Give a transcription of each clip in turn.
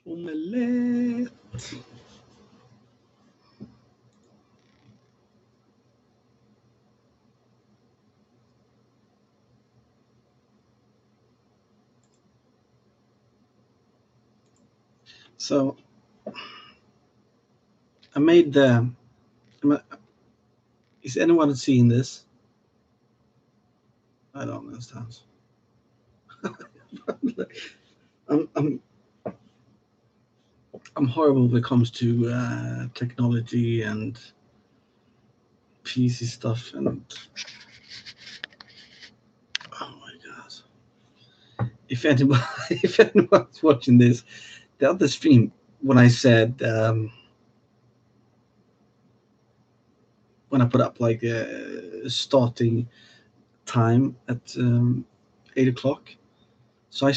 Omelette. So I made the. Is anyone seeing this? I don't understand. I'm horrible when it comes to technology and PC stuff, and oh my god! If anyone's watching this, the other stream when I said when I put up like a starting time at 8 o'clock, so I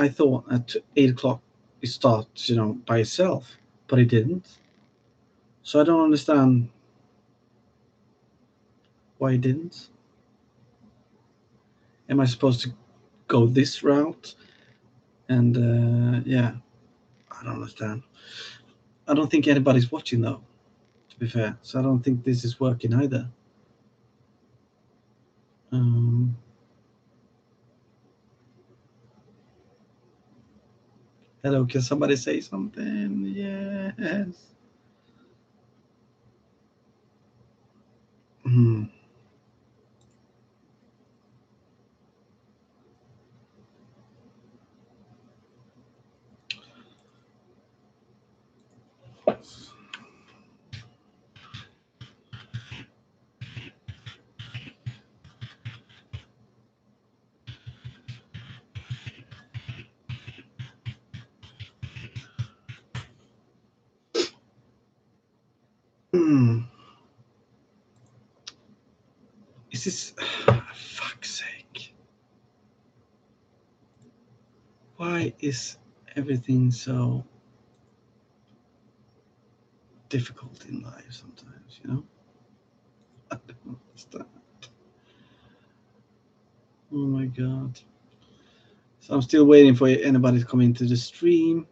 thought at 8 o'clock it starts, by itself, but it didn't. So I don't understand why it didn't. Am I supposed to go this route? And yeah, I don't understand. I don't think anybody's watching though, to be fair. So I don't think this is working either. Hello, can somebody say something? Yes. Hmm. Hmm. Is this? Fuck's sake! Why is everything so difficult in life sometimes? I don't understand. Oh my god! So I'm still waiting for anybody to come into the stream.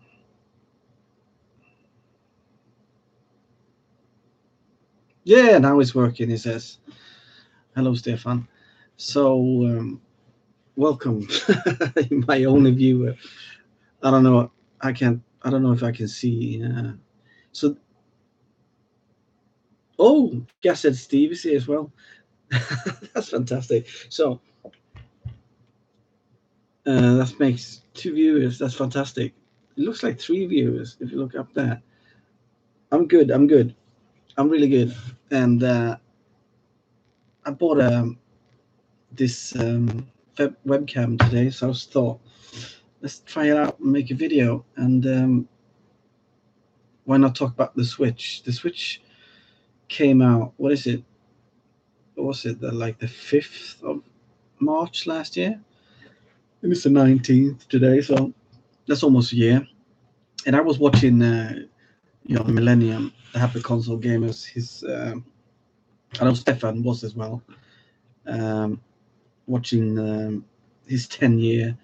Yeah, now it's working. He says, "Hello, Stefan." So welcome, my only viewer. I don't know. I can't. I don't know if I can see. So, oh, Gas said Steve is here as well. That's fantastic. So that makes 2 viewers. That's fantastic. It looks like 3 viewers if you look up there. I'm good. I'm good. I'm really good. And I bought this webcam today, so I just thought, let's try it out and make a video. And why not talk about the Switch? The Switch came out. What is it? What was it? Like the 5th of March last year? And it's the 19th today, so that's almost a year. And I was watching, Millennium, the Happy Console Gamers. I know Stefan was as well, watching his 10-year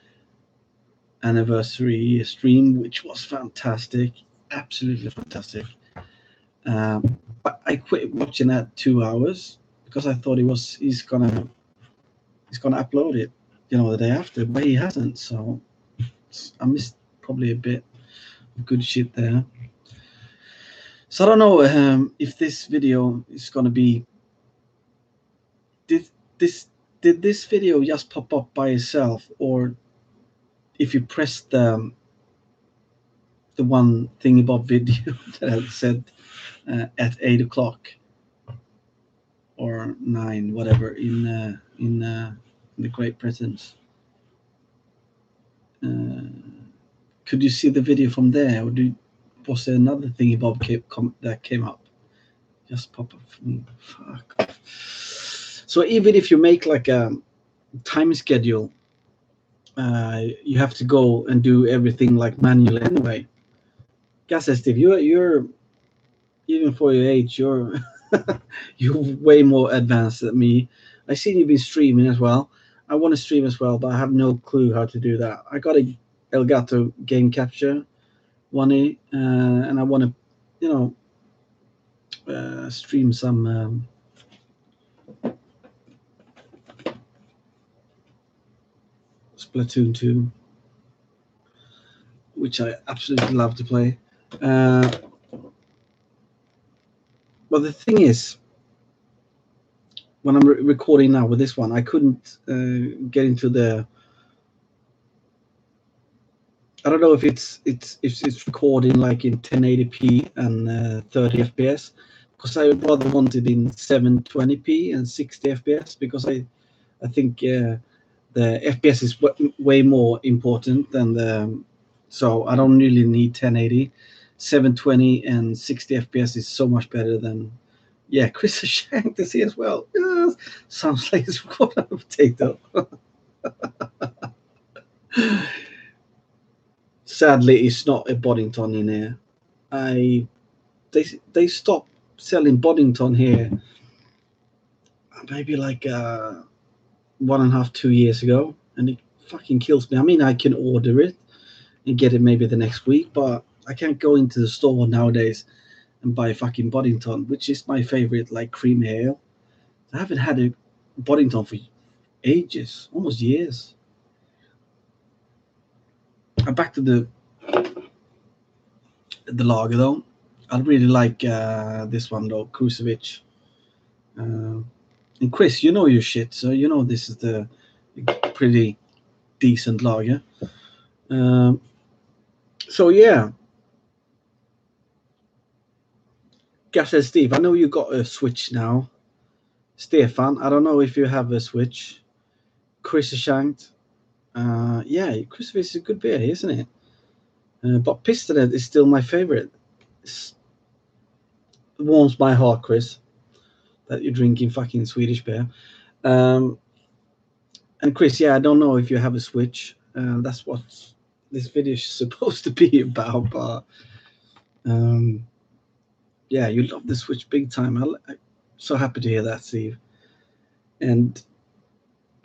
anniversary stream, which was fantastic, absolutely fantastic. But I quit watching at 2 hours because I thought he's gonna upload it, the day after, but he hasn't. So I missed probably a bit of good shit there. So I don't know if this video is gonna be. Did this video just pop up by itself, or if you press the one thingy bob video that I said at 8 o'clock or 9, whatever, in the Great Presence. Could you see the video from there, or was there another thingy bob that came up? Just pop up for me. Fuck. So even if you make like a time schedule, you have to go and do everything like manually anyway. Gas says, Steve, you're even for your age, you're way more advanced than me. I seen you've been streaming as well. I want to stream as well, but I have no clue how to do that. I got a Elgato game capture, 1A, and I want to, stream some Splatoon 2, which I absolutely love to play. But the thing is, when I'm recording now with this one, I couldn't get into the. I don't know if it's recording like in 1080p and 30 FPS, because I would rather want it in 720p and 60 FPS, because I think the FPS is way more important than the. So I don't really need 1080. 720 and 60 FPS is so much better than. Yeah, Chris Shank is here as well. Yes. Sounds like it's recording on a potato. Sadly, it's not a Boddington in here. They stopped selling Boddington here maybe like 1.5, 2 years ago, and it fucking kills me. I mean, I can order it and get it maybe the next week, but I can't go into the store nowadays and buy fucking Boddington, which is my favorite, like cream ale. I haven't had a Boddington for ages, almost years. Back to the lager though. I really like this one though, Krusevic. And Chris, you know your shit, so you know this is the pretty decent lager. So yeah, Gas and Steve, I know you got a Switch now. Stefan, I don't know if you have a Switch. Chris Shankt, yeah, Krusevic is a good beer, isn't it? But Pistolet is still my favorite. It warms my heart, Chris, that you're drinking fucking Swedish beer. And Chris, yeah, I don't know if you have a Switch. That's what this video is supposed to be about. But yeah, you love the Switch big time. I'm so happy to hear that, Steve. And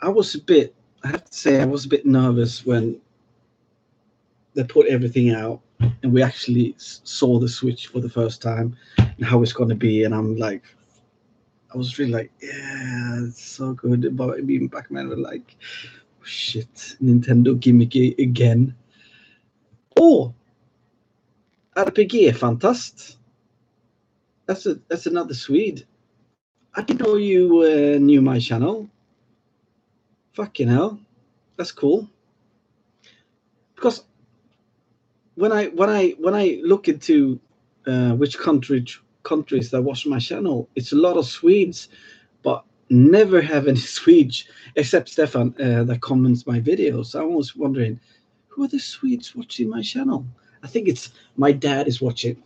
I have to say, I was a bit nervous when they put everything out and we actually saw the Switch for the first time and how it's going to be. And I was really like, yeah, it's so good. But even back then, I was like, oh, shit, Nintendo gimmicky again. Oh, RPG Fantast. That's another Swede. I didn't know you knew my channel. Fucking hell, that's cool. Because when I look into which countries that watch my channel, it's a lot of Swedes, but never have any Swedes except Stefan that comments my videos. I was wondering, who are the Swedes watching my channel? I think it's my dad is watching,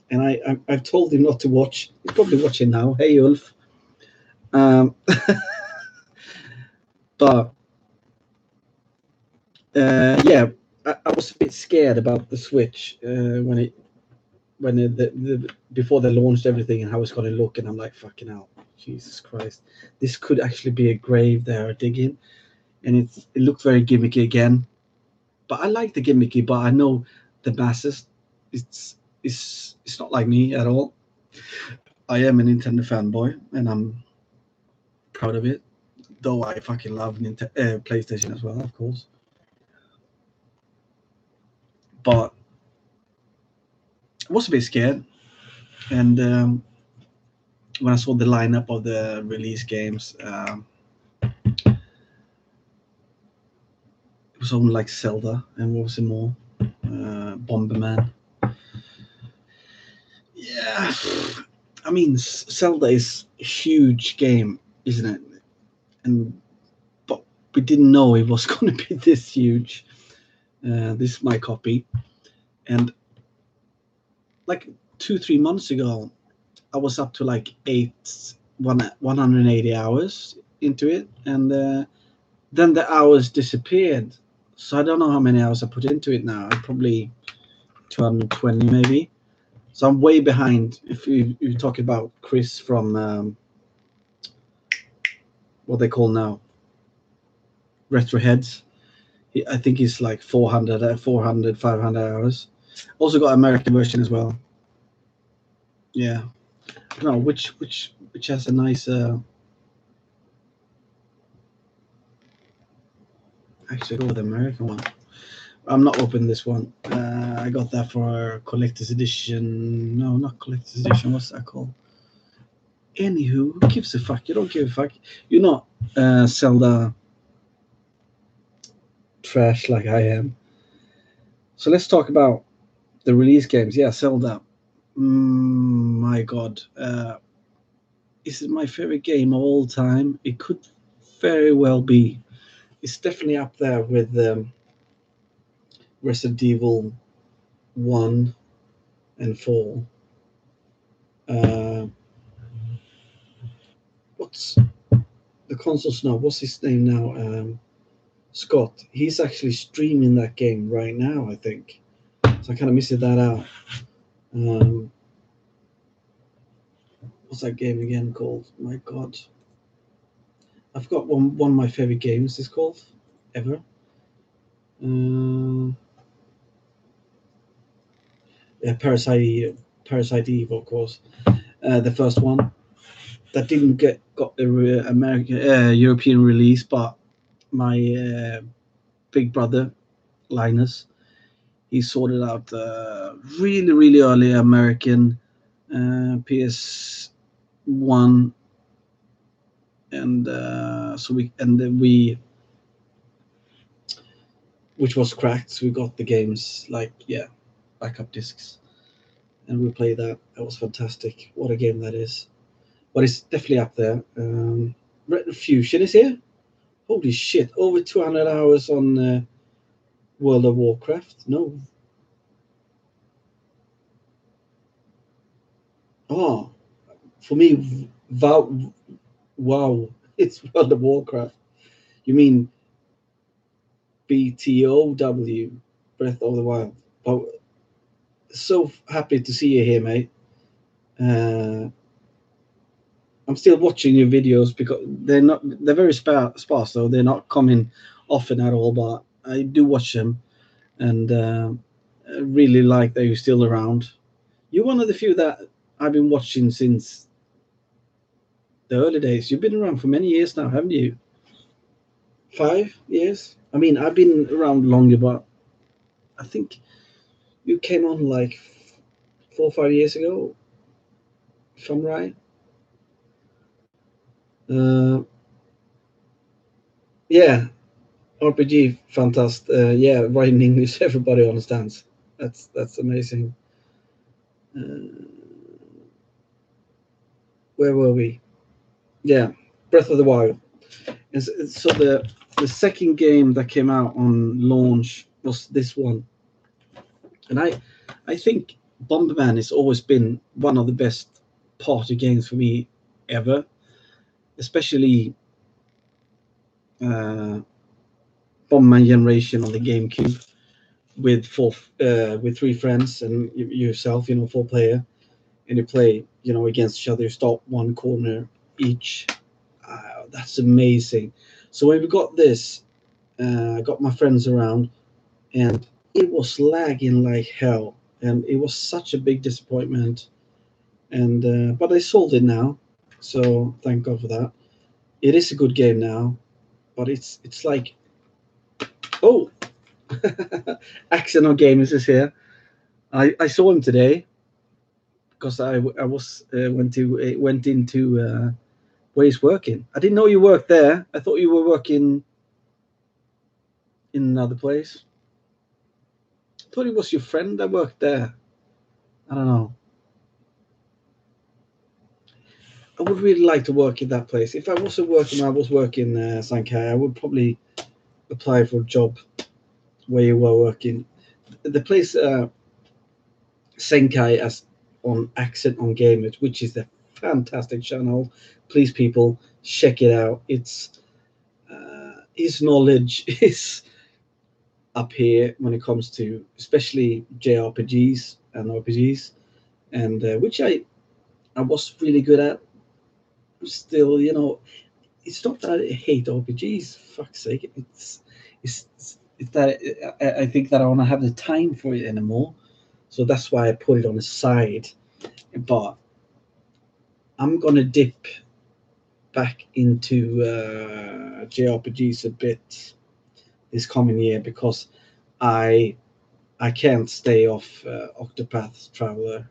and I've told him not to watch. He's probably watching now. Hey, Ulf. But yeah, I was a bit scared about the Switch when before they launched everything and how it's going to look, and I'm like, fucking hell, Jesus Christ, this could actually be a grave they are digging, and it looked very gimmicky again. But I like the gimmicky, but I know the masses, it's not like me at all. I am a Nintendo fanboy, and I'm proud of it. Though I fucking love PlayStation as well, of course. But I was a bit scared, and when I saw the lineup of the release games, it was only like Zelda, and what was it more? Bomberman. Yeah, I mean, Zelda is a huge game, isn't it? But we didn't know it was going to be this huge. This is my copy, and like 2-3 months ago, I was up to like 180 hours into it, and then the hours disappeared. So I don't know how many hours I put into it now. Probably 220 maybe. So I'm way behind. If you talk about Chris from what they call now Retroheads, I think he's like 400, 500 hours. Also got American version as well. Yeah. No, which has a nice. Actually, go with the American one. I'm not opening this one. I got that for collector's edition. No, not collector's edition. What's that called? Anywho, who gives a fuck? You don't give a fuck. You're not Zelda trash like I am. So let's talk about the release games. Yeah, Zelda. My God. Is it my favorite game of all time? It could very well be. It's definitely up there with Resident Evil 1 and 4. Uh, what's the console snob? What's his name now? Scott. He's actually streaming that game right now, I think. So I kind of missed that out. What's that game again called? My God. I've got one of my favorite games is called ever. Yeah, Parasite Eve, of course. The first one that didn't got the American European release, but my big brother Linus, he sorted out really early American PS1, and then we, which was cracked. So we got the games like backup discs, and we played that. That was fantastic. What a game that is! But it's definitely up there. Red Fusion is here. Holy shit! Over 200 hours on World of Warcraft. No. Oh, for me, wow, it's World of Warcraft. You mean BTOW, Breath of the Wild? Oh, so happy to see you here, mate. I'm still watching your videos because they're very sparse, so they're not coming often at all. But I do watch them, and I really like that you're still around. You're one of the few that I've been watching since the early days. You've been around for many years now, haven't you? 5 years? I mean, I've been around longer, but I think you came on like 4 or 5 years ago, if I'm right. Uh, yeah, RPG, fantastic. Yeah, writing English, everybody understands. That's amazing. Uh, where were we? Yeah, Breath of the Wild. So the second game that came out on launch was this one, and I think Bomberman has always been one of the best party games for me ever, especially uh, Bomberman Generation on the GameCube with with three friends and yourself, 4 player, and you play, against each other. You start one corner each. That's amazing. So when we got this, I got my friends around, and it was lagging like hell, and it was such a big disappointment. And but I sold it now, so thank God for that. It is a good game now, but it's like, oh, Axon Gamers is here. I saw him today because I was went into where he's working. I didn't know you worked there. I thought you were working in another place. I thought it was your friend that worked there. I don't know. I would really like to work in that place. If I wasn't working, I was working Sankai, I would probably apply for a job where you were working. The place Senkai as on Accent on Gamers, which is a fantastic channel. Please, people, check it out. It's his knowledge is up here when it comes to especially JRPGs and RPGs, and which I was really good at. Still, it's not that I hate RPGs. Fuck's sake, it's that I think that I don't have the time for it anymore. so that's why I put it on the side. But I'm gonna dip back into JRPGs a bit this coming year because I can't stay off Octopath Traveler.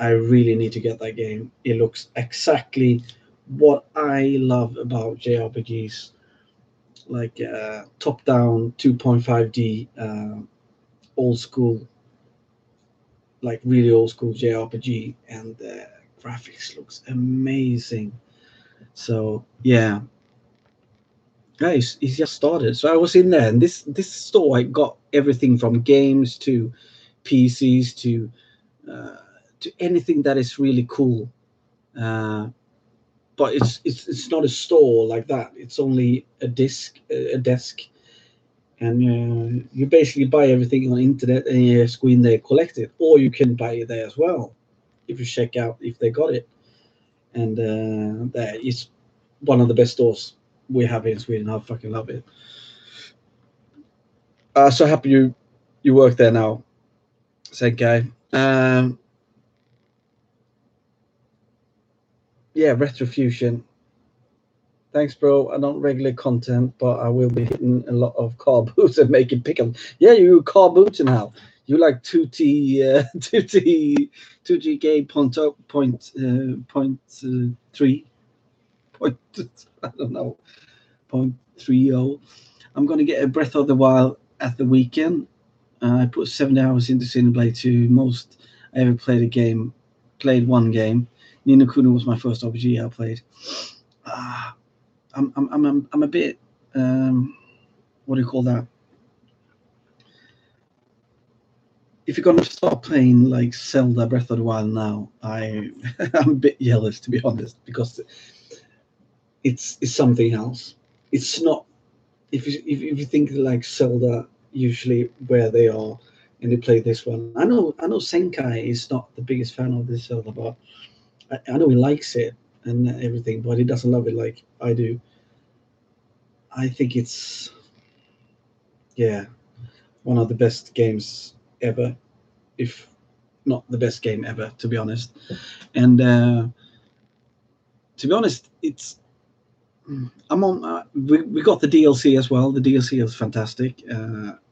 I really need to get that game. It looks exactly what I love about JRPGs, like top-down 2.5D, old school, like really old school JRPG, and the graphics looks amazing. So yeah, guys, he's just started. So I was in there, and this store, I got everything from games to PCs uh, to anything that is really cool. Uh, but it's not a store like that. It's only a desk, and you basically buy everything on the internet, and you just go in there, collect it, or you can buy it there as well if you check out if they got it. And that is one of the best stores we have in Sweden. I fucking love it. So happy you work there now, Senkai. Yeah, Retrofusion. Thanks, bro. I don't regular content, but I will be hitting a lot of car boots and making pickup. Yeah, you car boots now. You like 2T, 2G game three point. I don't know, 0.30. I'm gonna get a Breath of the Wild at the weekend. I put 70 hours into Xenoblade 2. Most I ever played a game. Played one game. Ni no Kuni was my first RPG I played. Ah, I'm a bit what do you call that? If you're gonna start playing like Zelda Breath of the Wild now, I'm a bit jealous to be honest because it's something else. It's not if you think like Zelda usually where they are and they play this one. I know Senkai is not the biggest fan of this Zelda, but I know he likes it and everything, but he doesn't love it like I do. I think it's yeah one of the best games ever, if not the best game ever, to be honest. And to be honest, it's I'm on. We got the DLC as well. The DLC is fantastic.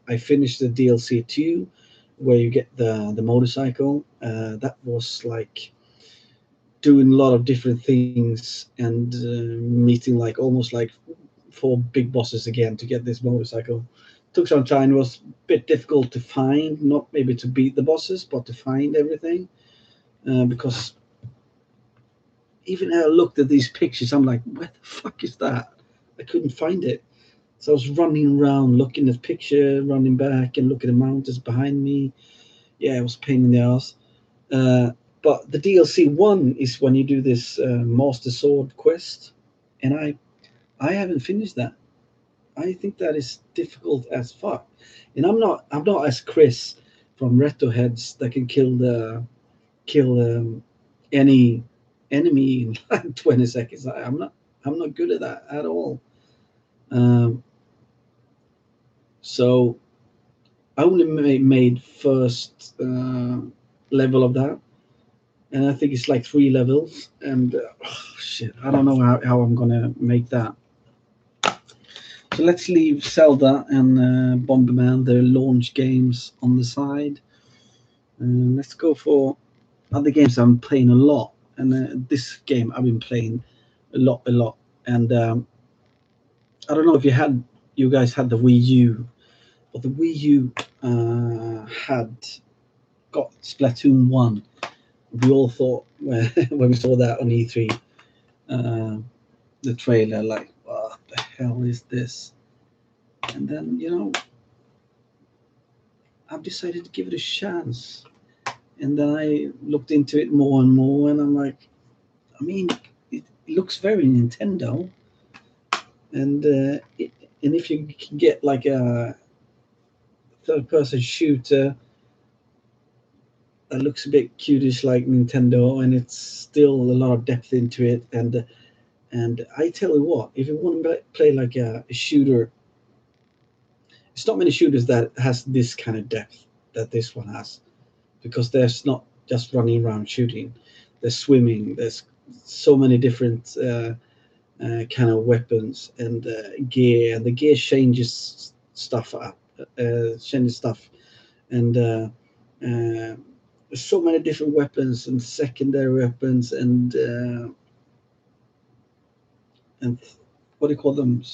I finished the DLC 2, where you get the motorcycle. That was like doing a lot of different things and meeting like almost like four big bosses again to get this motorcycle. Took some time. It was a bit difficult to find, not maybe to beat the bosses, but to find everything. Because even I looked at these pictures, I'm like, where the fuck is that? I couldn't find it. So I was running around, looking at the picture, running back, and looking at the mountains behind me. Yeah, it was a pain in the ass. Uh, but the DLC one is when you do this Master Sword quest, and I haven't finished that. I think that is difficult as fuck, and I'm not as Chris from Reto Heads that can kill any enemy in like 20 seconds. I'm not good at that at all. Um, so I only made first level of that, and I think it's like 3 levels. And shit, I don't know how I'm gonna make that. So let's leave Zelda and Bomberman, their launch games, on the side. Let's go for other games I'm playing a lot. And this game I've been playing a lot. And I don't know if you guys had the Wii U, but the Wii U had got Splatoon 1. We all thought when we saw that on E3, uh, the trailer, like, what the hell is this? And then, I've decided to give it a chance. And then I looked into it more and more, and I'm like, I mean, it looks very Nintendo. And and if you can get like a third-person shooter that looks a bit cutish like Nintendo, and it's still a lot of depth into it, and I tell you what, if you want to play like a shooter, it's not many shooters that has this kind of depth. that this one has, because there's not just running around shooting, there's swimming, there's so many different kind of weapons and gear, and the gear changes stuff up, changes stuff, and so many different weapons and secondary weapons and what do you call them?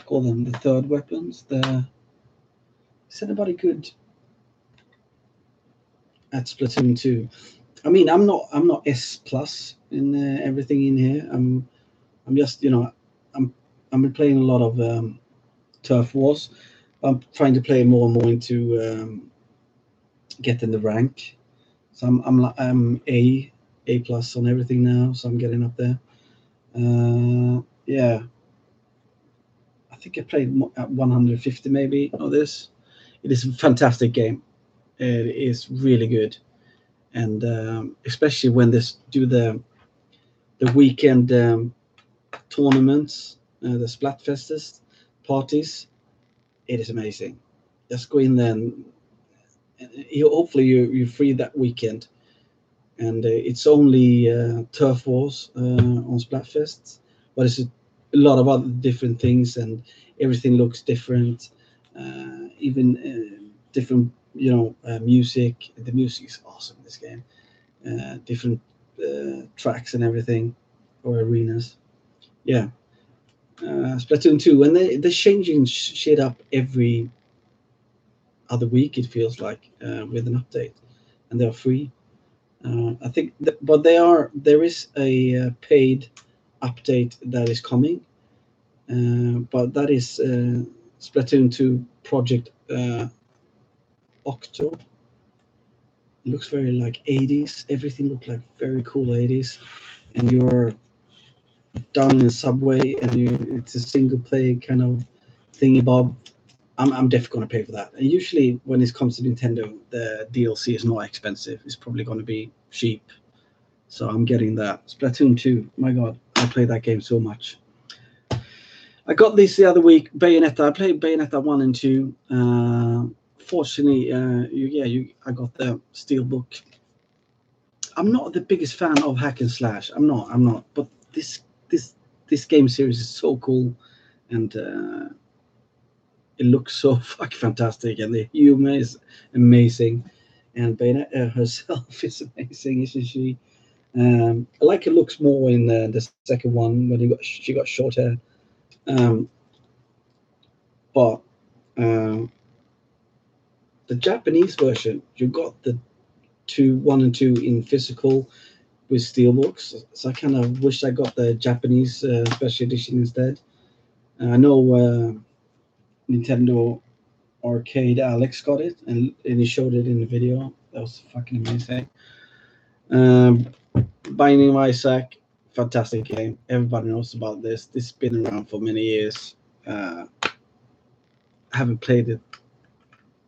Call them the third weapons. Is anybody good at Splatoon 2? I mean, I'm not S plus in everything in here. I'm just, I'm been playing a lot of Turf Wars. I'm trying to play more and more into getting the rank. So I'm A plus on everything now. So I'm getting up there. Yeah, I think I played at 150 maybe of this. It is a fantastic game. It is really good, and especially when they do the weekend tournaments, the Splatfest parties. It is amazing. Just go in there and hopefully you're free that weekend. And it's only Turf Wars on Splatfest, but it's a lot of other different things, and everything looks different. Even different, music. The music is awesome in this game. Different tracks and everything, or arenas. Yeah. Splatoon 2, and they're changing shit up every other week, it feels like, with an update, and they're free. I think, but there is a paid update that is coming, but that is Splatoon 2 Project Octo. It looks very like 80s. Everything looks like very cool 80s, and you're down in a subway, and it's a single player kind of thingy bob. I'm definitely going to pay for that. And usually, when it comes to Nintendo, the DLC is not expensive. It's probably going to be cheap. So I'm getting that. Splatoon 2. My God, I played that game so much. I got this the other week. Bayonetta. I played Bayonetta 1 and 2. Fortunately, I got the Steelbook. I'm not the biggest fan of hack and slash. I'm not. But this game series is so cool, and it looks so fucking fantastic, and the humor is amazing, and Bayonetta herself is amazing, isn't she? I like it looks more in the second one when she got short hair, but the Japanese version, you got the 1 and 2 in physical with steelbooks. So I kind of wish I got the Japanese special edition instead. I know Nintendo Arcade Alex got it, and he showed it in the video. That was fucking amazing. Binding of Isaac, fantastic game. Everybody knows about this. This has been around for many years. I haven't played it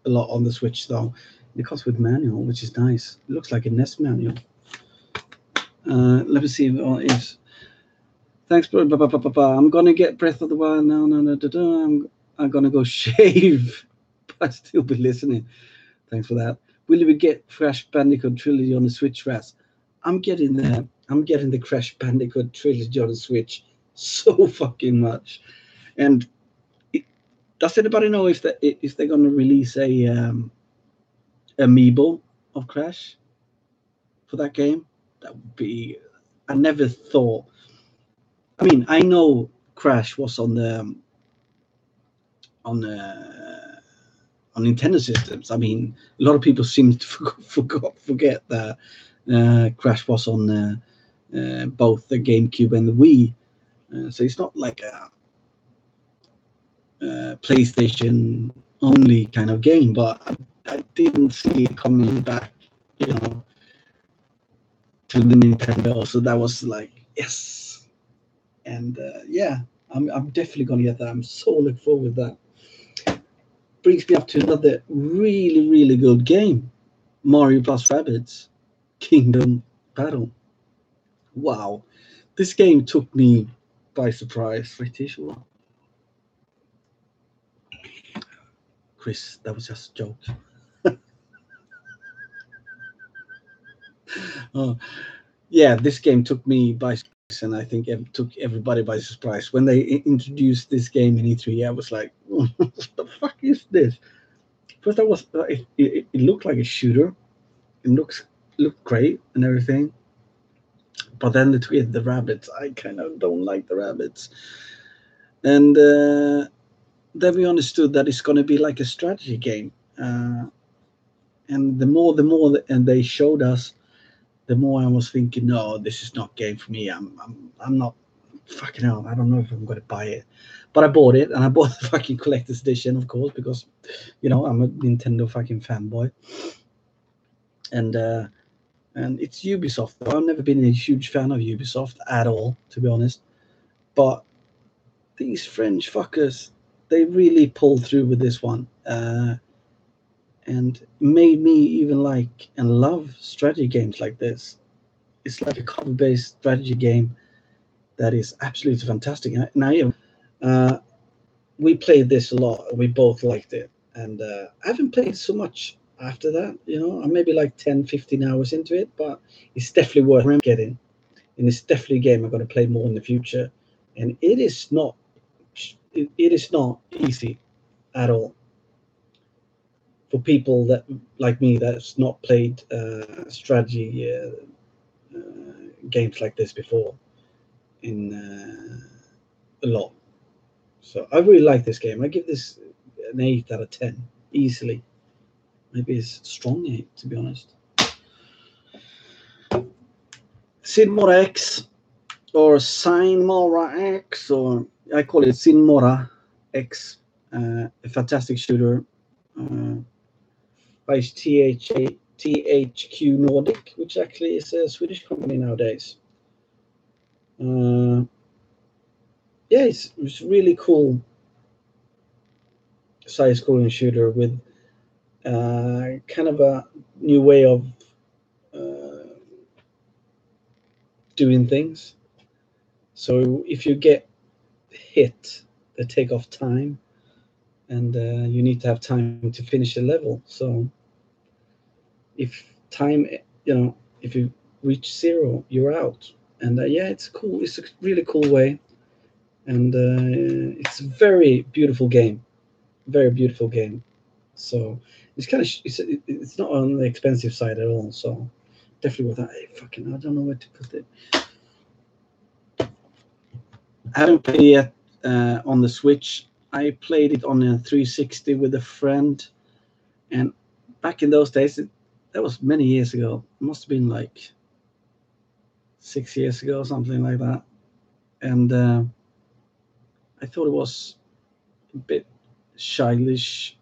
a lot on the Switch though. It comes with manual, which is nice. It looks like a NES manual. Let me see if thanks, bro. I'm gonna get Breath of the Wild now. I'm gonna go shave, but still be listening. Thanks for that. Will we get Crash Bandicoot Trilogy on the Switch, Raz? I'm getting the Crash Bandicoot Trilogy on the Switch so fucking much. And does anybody know if they're gonna release a amiibo of Crash for that game? That would be. I never thought. I mean, I know Crash was on Nintendo systems. I mean, a lot of people seem to forget that Crash was on both the GameCube and the Wii. So it's not like a PlayStation only kind of game, but I didn't see it coming back, to the Nintendo. So that was like, yes. And yeah, I'm definitely gonna get that. I'm so looking forward to that. Brings me up to another really, really good game, Mario plus Rabbids Kingdom Battle. Wow, this game took me by surprise. Chris, that was just a joke. Oh, yeah, this game took me by surprise, and I think it took everybody by surprise when they introduced this game in E3. I was like, what the fuck is this? First, I was it looked like a shooter. It looked great and everything, but then the rabbits. I kind of don't like the rabbits, and then we understood that it's going to be like a strategy game. And the more and they showed us, the more I was thinking, no, this is not game for me. I'm not fucking hell. I don't know if I'm going to buy it, but I bought it, and I bought the fucking collector's edition, of course, because I'm a Nintendo fucking fanboy, and it's Ubisoft. Though. I've never been a huge fan of Ubisoft at all, to be honest, but these French fuckers, they really pulled through with this one. And made me even like and love strategy games like this. It's like a cover-based strategy game that is absolutely fantastic. Uh, we played this a lot. We both liked it, and I haven't played so much after that. I'm maybe like 10, 15 hours into it, but it's definitely worth getting. And it's definitely a game I'm going to play more in the future. And it is not easy at all for people that like me that's not played strategy games like this before in a lot. So I really like this game. I give this an 8 out of 10 easily. Maybe it's strong 8 to be honest. Sin Mora X or Sign Mora X, or I call it Sin Mora X, a fantastic shooter by THQ Nordic, which actually is a Swedish company nowadays. Yeah, it's really cool side-scrolling shooter with kind of a new way of doing things. So if you get hit, they take off time, and you need to have time to finish the level. So if time, if you reach 0, you're out. And yeah, it's cool. It's a really cool way, and it's a very beautiful game. Very beautiful game. So it's kind of it's not on the expensive side at all. So definitely worth that. I don't know where to put it. I haven't played yet on the Switch. I played it on a 360 with a friend, and back in those days, that was many years ago. It must have been like 6 years ago, or something like that. And I thought it was a bit childish,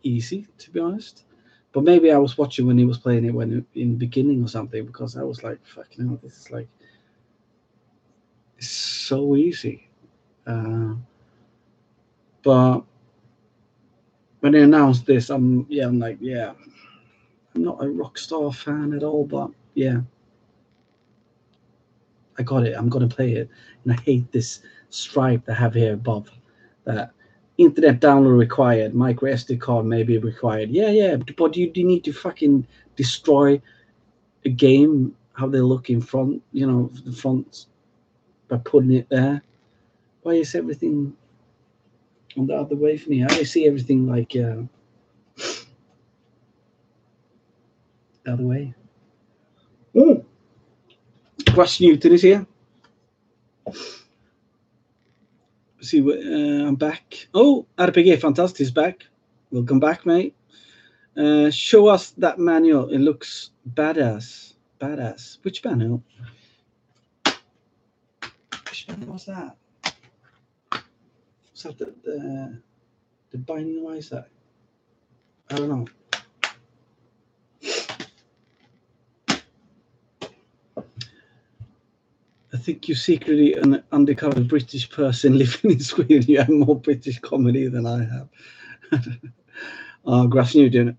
easy to be honest. But maybe I was watching when he was playing it in the beginning or something, because I was like, "Fucking hell, this is like it's so easy." But when they announced this, I'm like, yeah, I'm not a Rockstar fan at all, but yeah, I got it. I'm gonna play it, and I hate this stripe they have here above that. Internet download required, micro SD card may be required. Yeah, but you need to fucking destroy a game how they look in front, the front, by putting it there. Why is everything on the other way for me? I see everything like the other way. Oh, Russ Newton is here. See, I'm back. Oh, RPG Fantastic is back. Welcome back, mate. Show us that manual. It looks badass. Badass. Which manual? Which manual was that? Was that the Binding of Isaac? I don't know. I think you're secretly an undercover British person living in Sweden. You have more British comedy than I have. Grass Newton,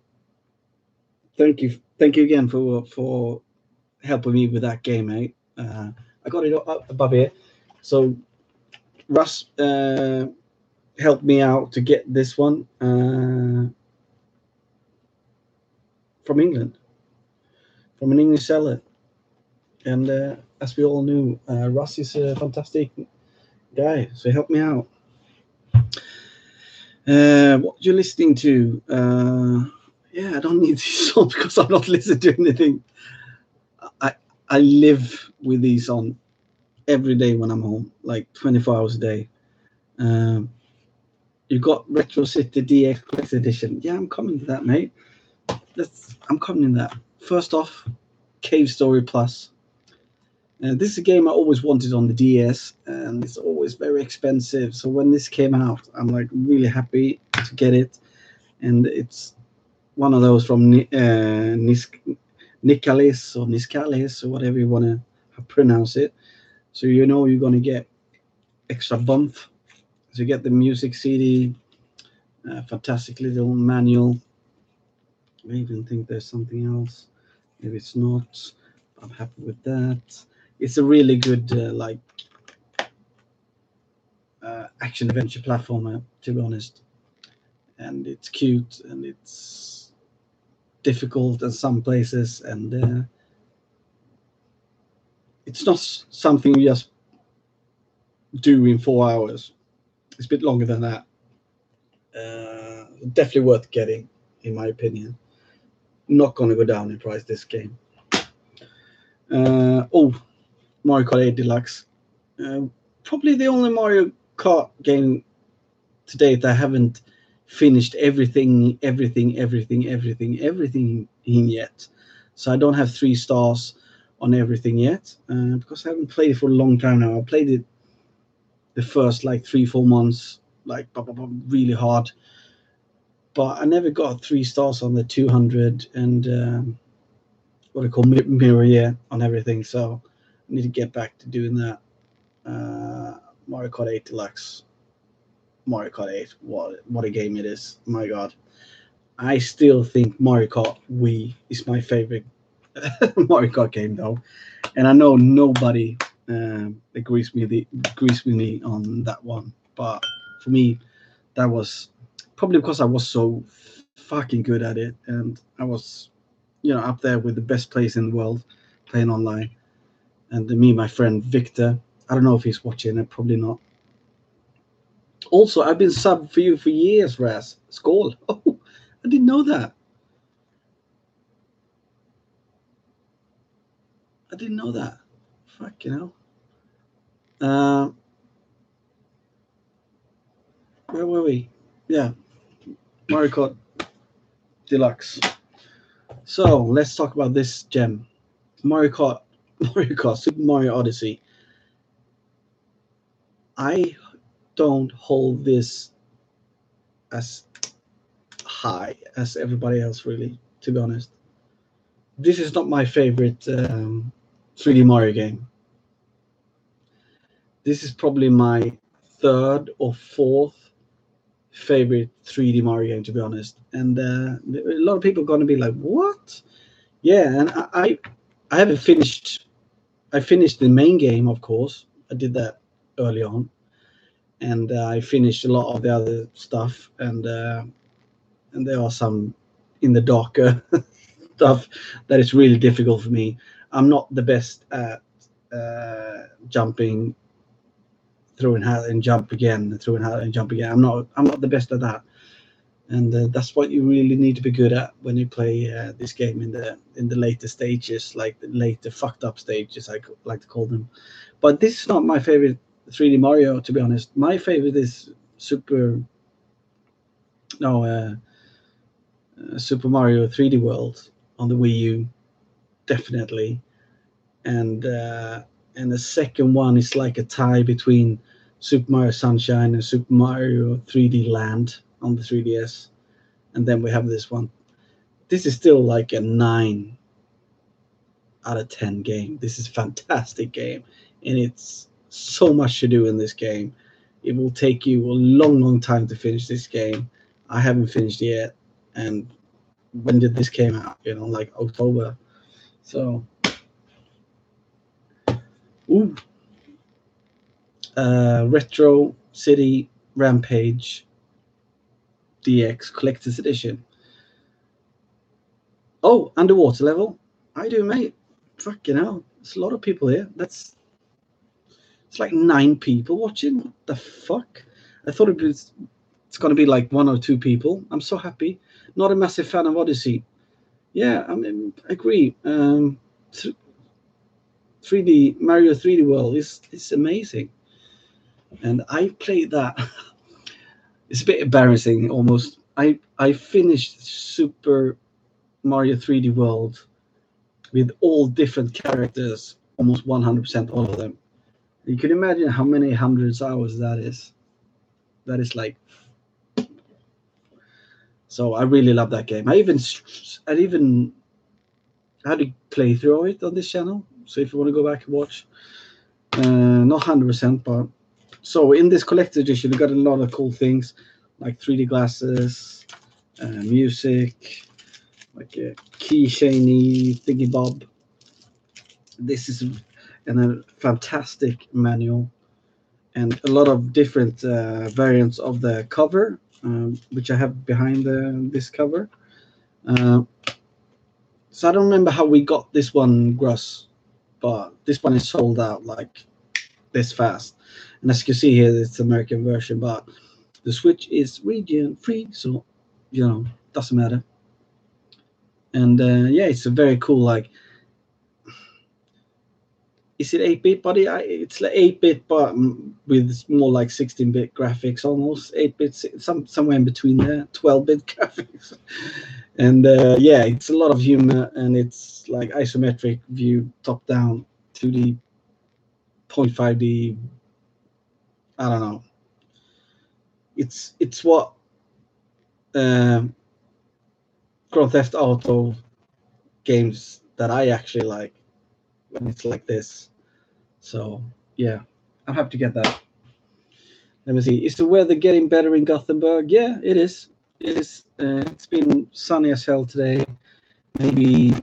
thank you again for helping me with that game, mate. I got it up above here. So Russ helped me out to get this one from England. from an English seller. And as we all knew, Russ is a fantastic guy, so help me out. What you're listening to? Yeah, I don't need these on because I'm not listening to anything. I live with these on every day when I'm home, like 24 hours a day. You got Retro City DX Collector's Edition. Yeah, I'm coming to that, mate. I'm coming to that. First off, Cave Story Plus. This is a game I always wanted on the DS, and it's always very expensive. So when this came out, I'm like really happy to get it. And it's one of those from Niskalis or Niskalis or whatever you want to pronounce it. So you know you're going to get extra bump. So you get the music CD, fantastic little manual. I even think there's something else. Maybe it's not. I'm happy with that. It's a really good action adventure platformer, to be honest. And it's cute and it's difficult in some places, and it's not something you just do in 4 hours. It's a bit longer than that. Definitely worth getting, in my opinion. Not going to go down in price this game. Mario Kart 8 Deluxe. Probably the only Mario Kart game to date that I haven't finished everything in yet. So I don't have 3 stars on everything yet because I haven't played it for a long time now. I played it the first like 3-4 months, like really hard, but I never got 3 stars on the 200 and what I call mirror yet on everything. So I need to get back to doing that. Mario Kart 8 Deluxe. Mario Kart 8, what a game it is. My God. I still think Mario Kart Wii is my favorite Mario Kart game, though. And I know nobody agrees with me on that one. But for me, that was probably because I was so fucking good at it. And I was, up there with the best players in the world playing online. And me and my friend Victor, I don't know if he's watching it, probably not. Also, I've been sub for you for years, Raz. Skål. Oh, I didn't know that. I didn't know that. Fucking hell. Where were we? Yeah. Mario Kart Deluxe. So, let's talk about this gem. Mario Kart, Super Mario Odyssey. I don't hold this as high as everybody else, really, to be honest. This is not my favorite 3D Mario game. This is probably my 3rd or 4th favorite 3D Mario game, to be honest. And a lot of people are going to be like, "What?" Yeah, and I haven't finished. I finished the main game, of course. I did that early on, and I finished a lot of the other stuff. And there are some in the darker stuff that is really difficult for me. I'm not the best at jumping, throwing hat and jump again, throwing hat and jump again. I'm not the best at that, and that's what you really need to be good at when you play this game in the later stages, like the later fucked up stages, I like to call them. But this is not my favorite 3D Mario, to be honest. My favorite is Super Mario 3D World on the Wii U, definitely, and the second one is like a tie between Super Mario Sunshine and Super Mario 3D Land on the 3DS, and then we have this one. This is still like a 9 out of 10 game. This is a fantastic game, and it's so much to do in this game. It will take you a long time to finish this game. I haven't finished yet, and when did this came out? Like October. So, Retro City Rampage DX Collector's Edition. Oh, underwater level. I do, mate. Fucking hell. There's a lot of people here. It's like 9 people watching. What the fuck? I thought it's going to be like 1 or 2 people. I'm so happy. Not a massive fan of Odyssey. Yeah, I mean, I agree. 3D Mario 3D World is amazing, and I played that. It's a bit embarrassing almost. I finished Super Mario 3D World with all different characters, almost 100% all of them. You can imagine how many hundreds of hours that is. That is like. So I really love that game. I even had a playthrough of it on this channel. So if you want to go back and watch, not 100%, but so in this collector's edition, we got a lot of cool things like 3D glasses, music, like a keychainy thingy bob. This is a fantastic manual and a lot of different variants of the cover, which I have behind this cover. So I don't remember how we got this one, Gross, but this one is sold out like this fast. And as you can see here, it's the American version, but the Switch is region free, so doesn't matter. And yeah, it's a very cool, like, is it 8-bit, buddy? It's like 8-bit, but with more like 16-bit graphics, almost 8-bit, somewhere in between there, 12-bit graphics. And yeah, it's a lot of humor, and it's like isometric view, top down, 2D, 0.5D. I don't know. It's what Grand Theft Auto games that I actually like when it's like this. So yeah, I'll have to get that. Let me see. Is the weather getting better in Gothenburg? Yeah, it is. It is. It's been sunny as hell today. Maybe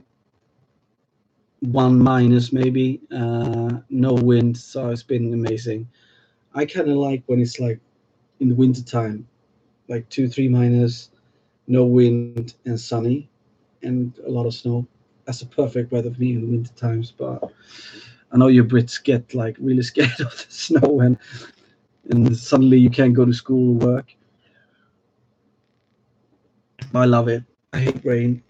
1 minus, maybe. No wind, so it's been amazing. I kind of like when it's like in the winter time, like 2-3 minus, no wind and sunny, and a lot of snow. That's a perfect weather for me in the winter times. But I know you Brits get like really scared of the snow, and suddenly you can't go to school or work. I love it. I hate rain.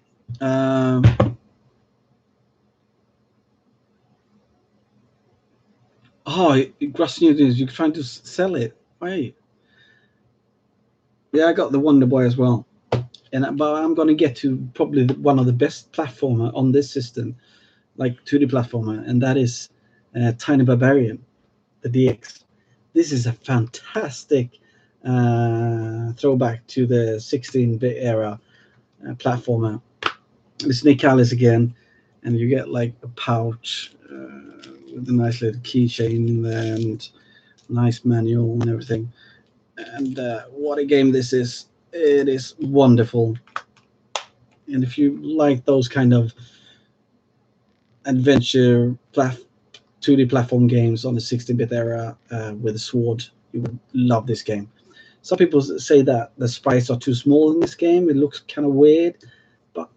Grass Newtons, you're trying to sell it. Wait. Yeah, I got the Wonder Boy as well. But I'm going to get to probably one of the best platformer on this system, like 2D platformer, and that is Tiny Barbarian, the DX. This is a fantastic throwback to the 16-bit era platformer. It's Nick Callis again, and you get like a pouch with a nice little keychain and nice manual and everything. And what a game this is! It is wonderful. And if you like those kind of adventure 2D platform games on the 16-bit era with a sword, you would love this game. Some people say that the sprites are too small in this game. It looks kind of weird, but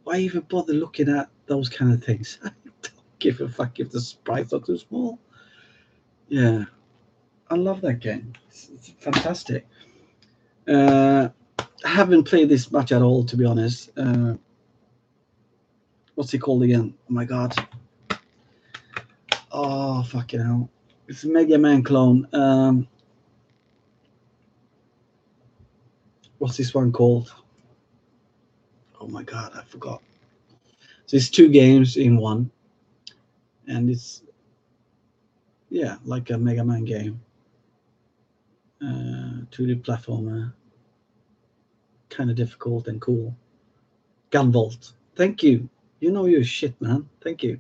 why even bother looking at those kind of things? I don't give a fuck if the sprites are too small. Yeah, I love that game. It's fantastic. I haven't played this much at all, to be honest. What's it called again? Oh my god. Oh, fucking hell. It's a Mega Man clone. What's this one called? Oh my god, I forgot. So it's 2 games in one. And it's, yeah, like a Mega Man game. 2D platformer. Kind of difficult and cool. Gunvolt. Thank you. You know your shit, man. Thank you.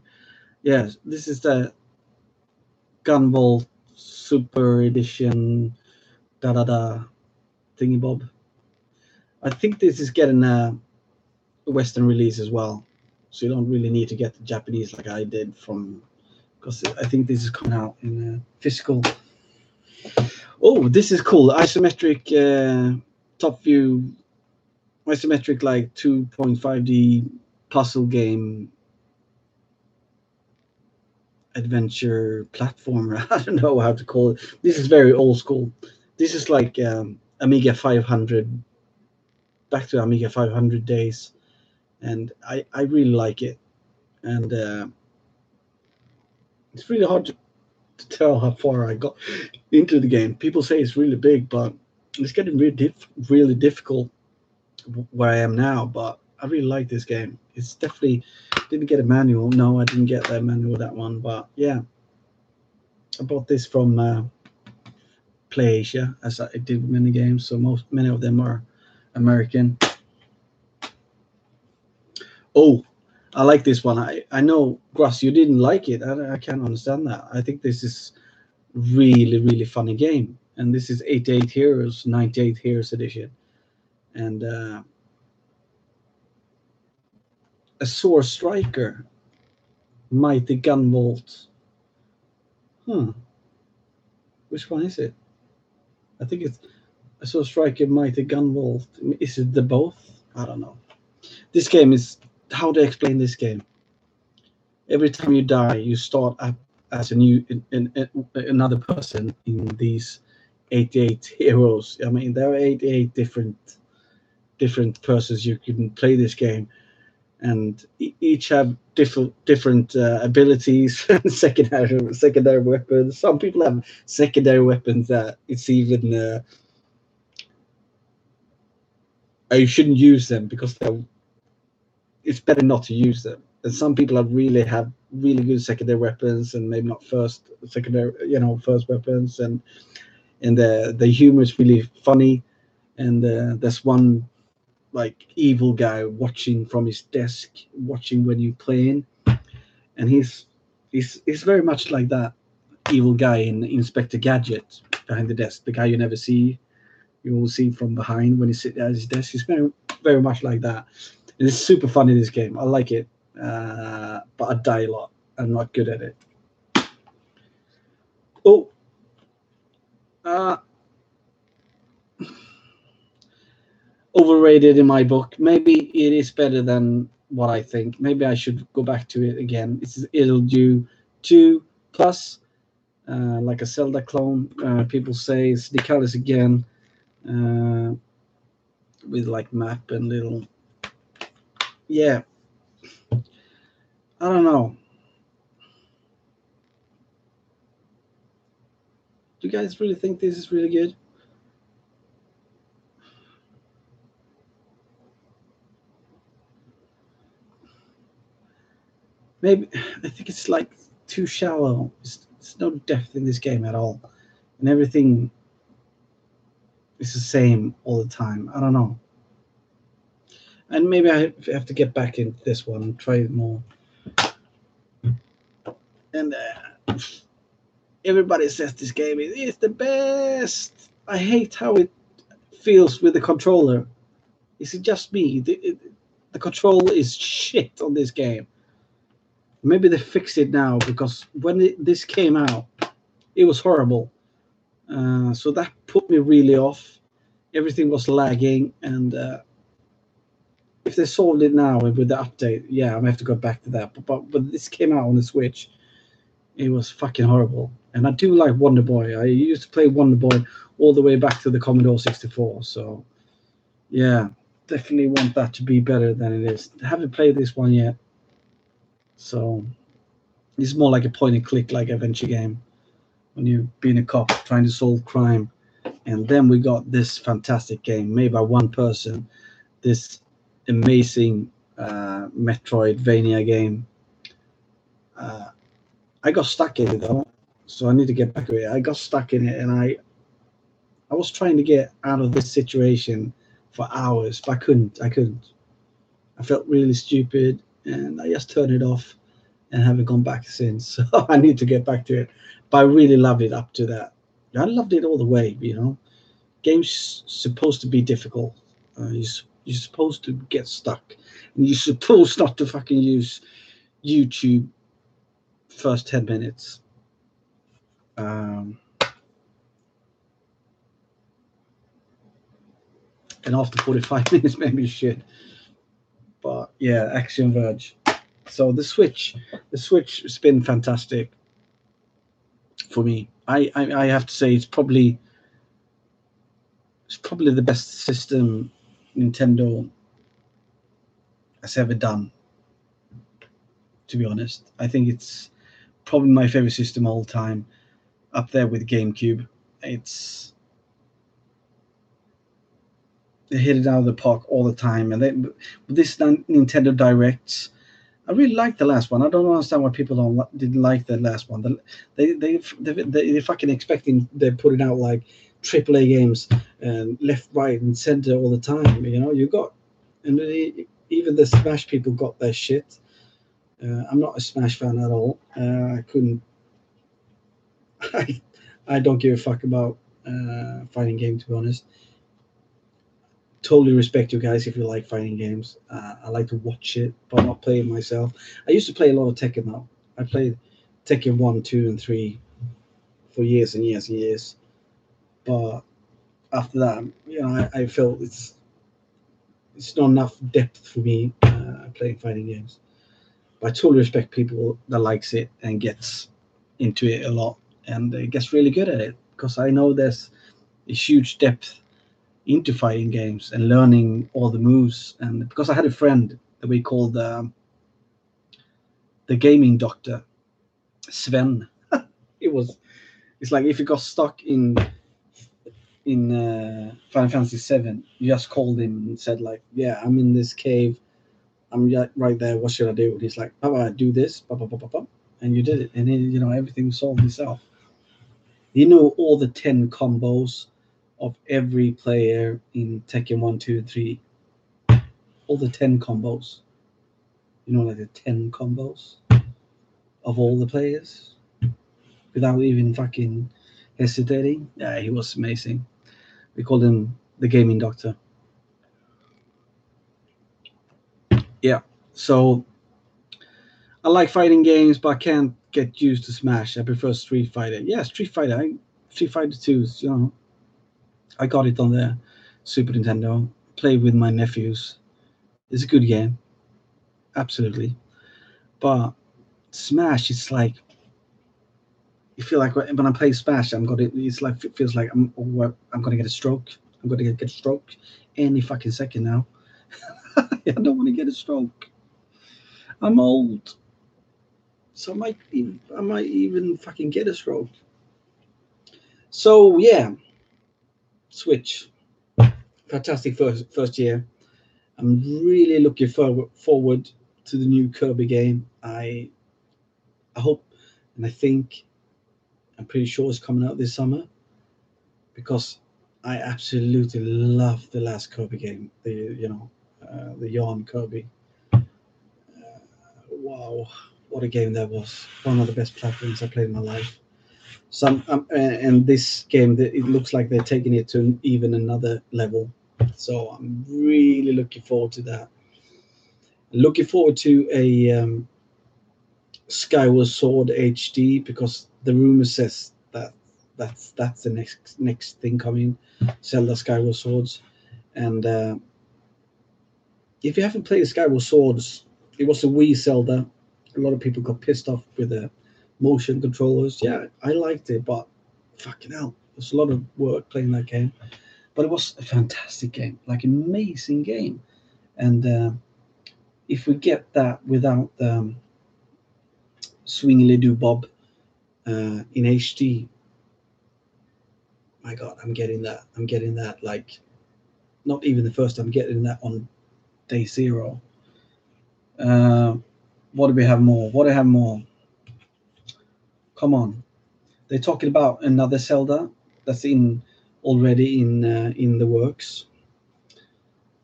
Yes, this is the Gunvolt Super Edition thingy bob. I think this is getting a Western release as well, so you don't really need to get the Japanese like I did because I think this is coming out in physical. Oh, this is cool. Isometric top view, isometric like 2.5D puzzle game adventure platformer. I don't know how to call it. This is very old school. This is like Amiga 500, back to Amiga 500 days, and I really like it. And it's really hard to tell how far I got into the game. People say it's really big, but it's getting really difficult where I am now. But I really like this game. It's definitely didn't get a manual. No, I didn't get that manual, that one. But yeah, I bought this from PlayAsia, as I did many games. So many of them are American. Oh, I like this one. I know, Grass, you didn't like it. I can't understand that. I think this is really funny game, and this is 88 Heroes, 98 Heroes edition, and a Sword Striker, Mighty Gunvolt. Which one is it? I think it's a Sword Striker, Mighty Gunvolt. Is it the both? I don't know. This game is, how to explain this game? Every time you die, you start up as a new another person in these 88 heroes. I mean, there are 88 different persons you can play this game, and each have different abilities and secondary weapons. Some people have secondary weapons that it's even you shouldn't use them because it's better not to use them. And some people have really good secondary weapons, and maybe not first weapons, and the humor is really funny. And there's one like evil guy watching from his desk, watching when you playing, and he's very much like that evil guy in Inspector Gadget behind the desk, the guy you never see. You will see from behind when he sits at his desk. He's very much like that. And it's super funny, this game. I like it, but I die a lot. I'm not good at it. Oh, overrated in my book. Maybe it is better than what I think. Maybe I should go back to it again. It'll do 2 plus, like a Zelda clone. People say it's Nicalis again, with like map and little. Yeah, I don't know. Do you guys really think this is really good? Maybe I think it's like too shallow. There's no depth in this game at all, and everything is the same all the time. I don't know. And maybe I have to get back into this one and try it more. And everybody says this game is the best. I hate how it feels with the controller. Is it just me? The control is shit on this game. Maybe they fixed it now, because when this came out, it was horrible. So that put me really off. Everything was lagging, and if they solved it now with the update, yeah, I'm gonna have to go back to that. But this came out on the Switch, it was fucking horrible. And I do like Wonder Boy. I used to play Wonder Boy all the way back to the Commodore 64. So yeah, definitely want that to be better than it is. I haven't played this one yet, so it's more like a point and click, like adventure game, when you're being a cop trying to solve crime. And then we got this fantastic game made by one person, this amazing Metroidvania game. I got stuck in it though, so I need to get back to it. I got stuck in it, and I was trying to get out of this situation for hours, but I couldn't. I felt really stupid, and I just turned it off and haven't gone back since. So I need to get back to it. But I really loved it up to that. I loved it all the way, Games supposed to be difficult. You're supposed to get stuck, and you're supposed not to fucking use YouTube first 10 minutes. And after 45 minutes, maybe you should. But yeah, Axiom Verge. So the Switch has been fantastic. for me. I have to say it's probably the best system Nintendo has ever done. To be honest, I think it's probably my favorite system all time, up there with GameCube. It's They hit it out of the park all the time, and this Nintendo Directs, I really liked the last one. I don't understand why people didn't like the last one. They're fucking expecting they're putting out like AAA games and left, right, and center all the time. You know, even the Smash people got their shit. I'm not a Smash fan at all. I couldn't. I don't give a fuck about fighting game, to be honest. Totally respect you guys if you like fighting games. I like to watch it, but not play it myself. I used to play a lot of Tekken now. I played Tekken 1, 2, and 3 for years and years and years. But after that, I felt it's not enough depth for me playing fighting games. But I totally respect people that likes it and gets into it a lot and gets really good at it, because I know there's a huge depth into fighting games and learning all the moves. And because I had a friend that we called the gaming doctor, Sven. It's like if you got stuck in Final Fantasy 7, you just called him and said like, yeah, I'm in this cave, I'm right there, what should I do? And he's like, Papa, do this, and you did it, and then, everything solved itself. You know all the 10 combos of every player in Tekken 1, 2, and 3. All the 10 combos. Like the 10 combos of all the players without even fucking hesitating. Yeah, he was amazing. We called him the gaming doctor. Yeah, so I like fighting games, but I can't get used to Smash. I prefer Street Fighter. Yeah, Street Fighter. Street Fighter 2, I got it on the Super Nintendo. Played with my nephews. It's a good game, absolutely. But Smash, it's like you feel like when I play Smash, it feels like I'm gonna get a stroke. I'm gonna get a stroke any fucking second now. I don't want to get a stroke. I'm old, so I might even fucking get a stroke. So yeah, Switch, fantastic first year. I'm really looking forward to the new Kirby game. I hope, and I think, I'm pretty sure it's coming out this summer, because I absolutely love the last Kirby game. The Yarn Kirby. Wow, what a game that was! One of the best platforms I played in my life. And this game, it looks like they're taking it to even another level. So I'm really looking forward to that. Looking forward to a Skyward Sword HD, because the rumor says that that's the next thing coming, Zelda Skyward Swords. And if you haven't played Skyward Swords, it was a Wii Zelda. A lot of people got pissed off with the motion controllers. Yeah, I liked it, but fucking hell, there's a lot of work playing that game. But it was a fantastic game, like amazing game. And if we get that without Swingly Doo Bob in HD, my God, I'm getting that. I'm getting that, like, not even the first time, I'm getting that on day zero. What do we have more? What do I have more? Come on. They're talking about another Zelda that's already in the works.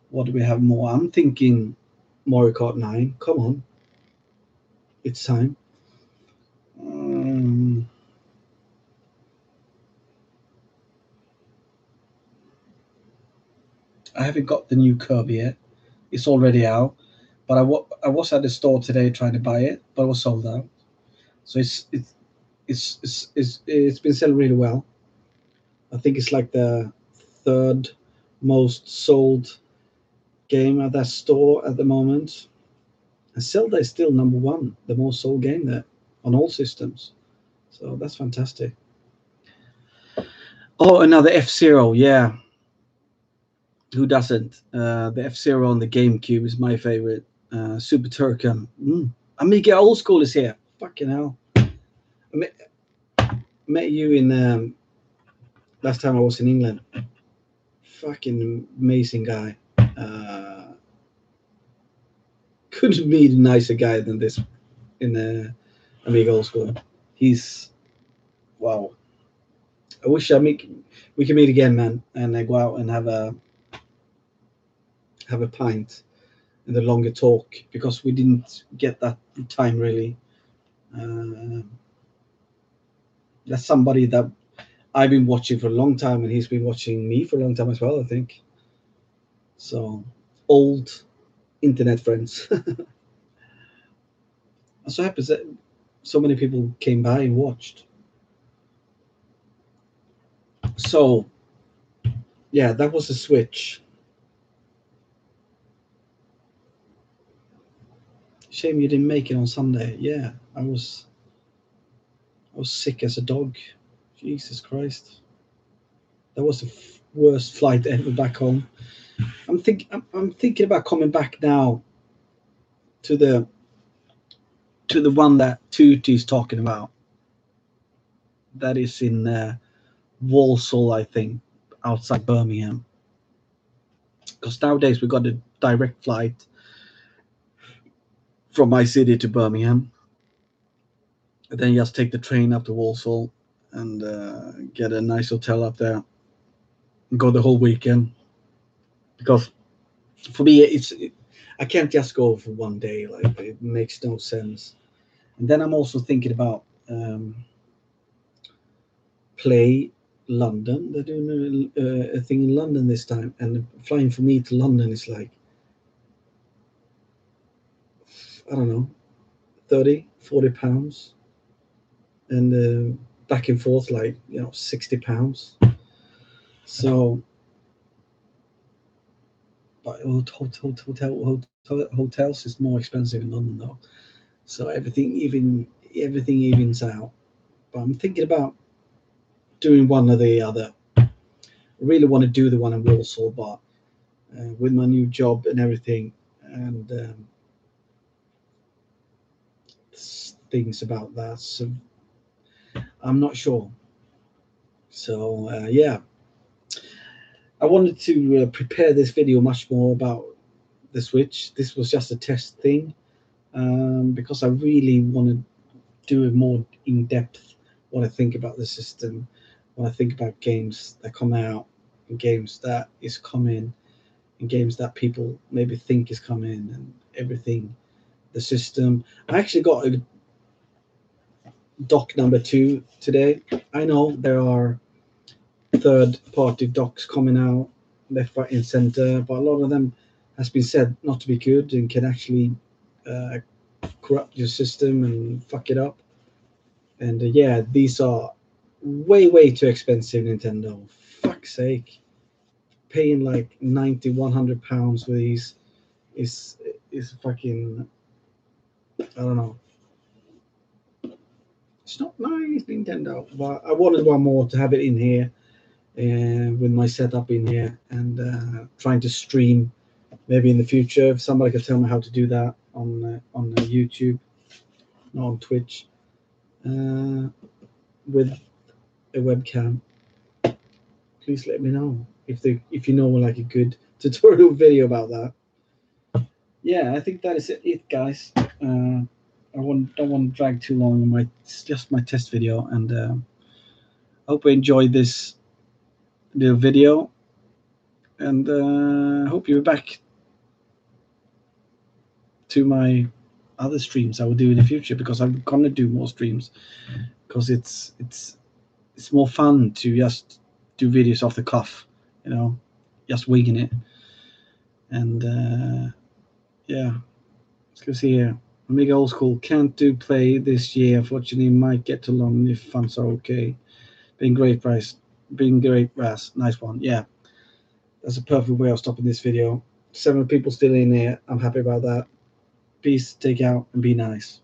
What do we have more? I'm thinking Mario Kart 9. Come on. It's time. I haven't got the new Kirby yet. It's already out. But I was at the store today trying to buy it, but it was sold out. So it's been selling really well. I think it's like the third most sold game at that store at the moment. And Zelda is still number one, the most sold game there on all systems. So that's fantastic. Oh, another F-Zero, yeah. Who doesn't? The F-Zero on the GameCube is my favorite. Super Turrican. Amiga Old School is here. Fucking hell. I met you in last time I was in England. Fucking amazing guy. Couldn't meet a nicer guy than this in Amiga Old School. He's wow. I wish we can meet again, man, and go out and have a pint and a longer talk, because we didn't get that time really. That's somebody that I've been watching for a long time, and he's been watching me for a long time as well, I think. So old internet friends. I'm so happy that so many people came by and watched. So yeah, that was a Switch. Shame you didn't make it on Sunday. Yeah, I was sick as a dog. Jesus Christ. That was the worst flight ever back home. I'm thinking about coming back now to the one that Tuti's talking about. That is in Walsall, I think, outside Birmingham. Because nowadays we got a direct flight from my city to Birmingham. And then you just take the train up to Walsall and get a nice hotel up there. And go the whole weekend. Because for me, I can't just go for one day. Like, it makes no sense. And then I'm also thinking about Play London. They're doing a thing in London this time, and flying for me to London is like, I don't know, 30-40 pounds, and back and forth like, 60 pounds. So, but hotels is more expensive in London though. So everything evens out. But I'm thinking about doing one or the other. I really want to do the one in Warsaw, but with my new job and everything, and things about that, so I'm not sure. So yeah, I wanted to prepare this video much more about the Switch. This was just a test thing, because I really want to do it more in depth. What I think about the system, what I think about games that come out, and games that is coming, and games that people maybe think is coming, and everything. The system. I actually got a dock number 2 today. I know there are third-party docks coming out left, right, and center, but a lot of them has been said not to be good and can actually corrupt your system and fuck it up. And yeah, these are way too expensive, Nintendo. Fuck's sake, paying like 90-100 pounds for these is fucking, I don't know. It's not nice, Nintendo. But I wanted one more to have it in here, with my setup in here, and trying to stream maybe in the future. If somebody could tell me how to do that on YouTube, not on Twitch, with a webcam, please let me know if you know like a good tutorial video about that. Yeah, I think that is it, guys. I don't want to drag too long. It's just my test video, and I hope you enjoyed this little video, and hope you're back to my other streams I will do in the future, because I'm gonna do more streams, because it's more fun to just do videos off the cuff, just winging it. And yeah, let's go see here. Amiga Old School can't do play this year, unfortunately. Might get to London if funds are okay. Been great, Raz. Nice one. Yeah, that's a perfect way of stopping this video. 7 people still in here. I'm happy about that. Peace, take out, and be nice.